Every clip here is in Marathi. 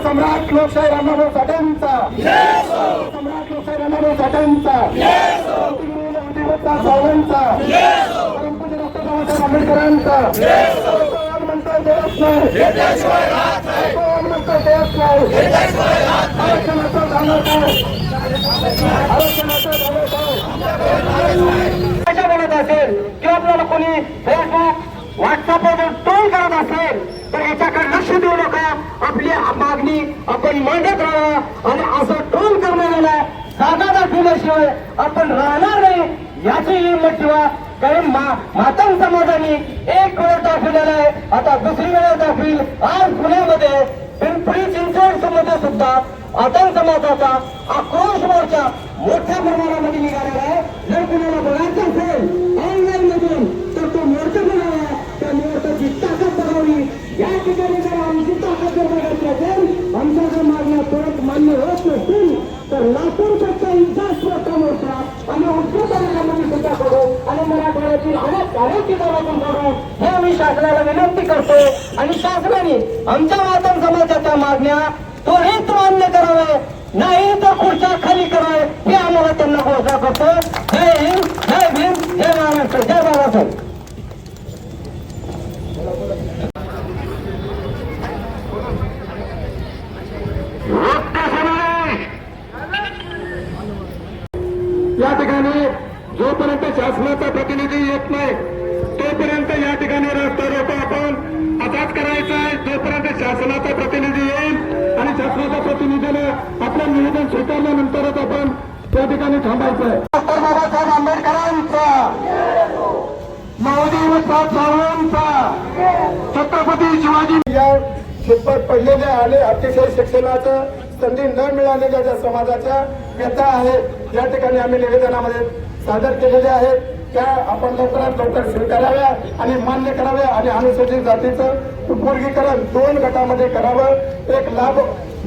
सम्राट लोकशाही रामभाऊ साठेंचा, सम्राट लोकशाही रामभाऊ साठेंचा, सावंतचा, परमपूज्य डॉक्टर बाबासाहेब आंबेडकरांचा म्हणतो देश नाही, म्हणतो देश नाही, आरक्षणाचा झालं काय, आरक्षणाचा झालं काय बोलत असेल किंवा आपल्याला कोणी फेसबुक व्हॉट्सअपवर ट्रोल करत असेल तर याच्याकडे लक्ष देऊ नका. आपली मागणी आपण मांडत राहा आणि असं ट्रोल करणाऱ्याला जागा दाखवल्याशिवाय आपण राहणार नाही याची हिंमत ठेवा. कारण मातंग समाजाने एक वेळ दाखवलेला आहे, आता दुसरी वेळ दाखवील. आज पुण्यामध्ये पिंपरी चिंचवड मध्ये सुद्धा मातंग समाजाचा आक्रोश मोर्चा मोठ्या प्रमाणामध्ये निघालेला आहे. जर कुणाला बघायचं असेल ऑनलाईन मधून तर तो मोर्चा बघावा, त्या मोर्चाची ताकद बघावी. या ठिकाणी जर आमची ताकद जर बघायची असेल, आमच्या जर मागण्या परत मान्य होत नसतील तर लातूरपेक्षा जास्त मोठा मोर्चा आणि उद्योगांमध्ये सुद्धा करू आणि मराठवाड्यातील अनेक कार्यक्रमातून करू हे आम्ही शासनाला विनंती करतो. आणि शासनाने आमच्या मातंग समाजाच्या मागण्या त्वरित मान्य करावे, नाही तर खुर्च्या खाली करावे हे आम्हाला त्यांना घोषणा करतो. जय हिंद, जय भीम, जय महाराष्ट्र, जय बाबासाहेब. या ठिकाणी जोपर्यंत शासनाचा प्रतिनिधी येत नाही तोपर्यंत या ठिकाणी रस्ता रोको आपण असाच करायचा आहे. जोपर्यंत शासनाचा प्रतिनिधी येईल आणि शासनाच्या प्रतिनिधीनं आपलं निवेदन स्वीकारल्यानंतरच आपण त्या ठिकाणी थांबायचं आहे. डॉक्टर बाबासाहेब आंबेडकरांचा, माऊली सावंतचा, छत्रपती शिवाजी या शिल्पात पडलेले आणि अतिशय शिक्षणाचं संधी न मिळालेल्या ज्या समाजाच्या व्यथा आहेत या ठिकाणी आम्ही निवेदनामध्ये सादर केलेले आहेत त्या आपण लवकरात लवकर स्वीकाराव्या आणि मान्य कराव्या. आणि अनुसूचित जातीचं उपवर्गीकरण 2 गटामध्ये करावं, एक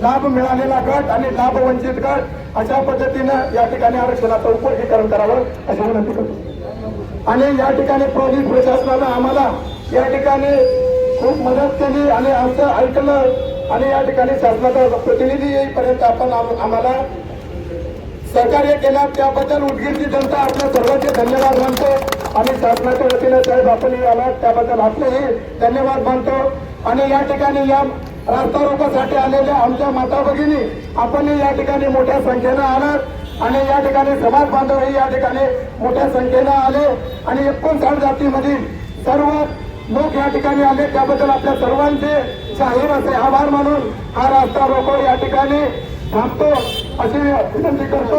लाभ मिळालेला गट आणि लाभ वंचित गट अशा पद्धतीनं या ठिकाणी आरक्षणाचं उपवर्गीकरण करावं अशी विनंती करतो. आणि या ठिकाणी पोलीस प्रशासनानं आम्हाला या ठिकाणी खूप मदत केली आणि आमचं ऐकलं आणि या ठिकाणी शासनाचा प्रतिनिधी येईपर्यंत आपण आम्हाला सहकार्य केलं त्याबद्दल उदगीरची जनता आपल्या सर्वांचे धन्यवाद मानतो. आणि शासनाच्या वतीनं साहेब आपण आला त्याबद्दल आपलेही धन्यवाद मानतो. आणि या ठिकाणी या रास्ता रोकोसाठी आलेल्या आमच्या माता भगिनी आपणही या ठिकाणी मोठ्या संख्येनं आलात आणि या ठिकाणी समाज बांधवही या ठिकाणी मोठ्या संख्येनं आले आणि 59 जातीमधील सर्व लोक या ठिकाणी आले त्याबद्दल आपल्या सर्वांचे जाहीर असे आभार मानून हा रास्ता रोको या ठिकाणी थांबतो अशी विनंती करतो.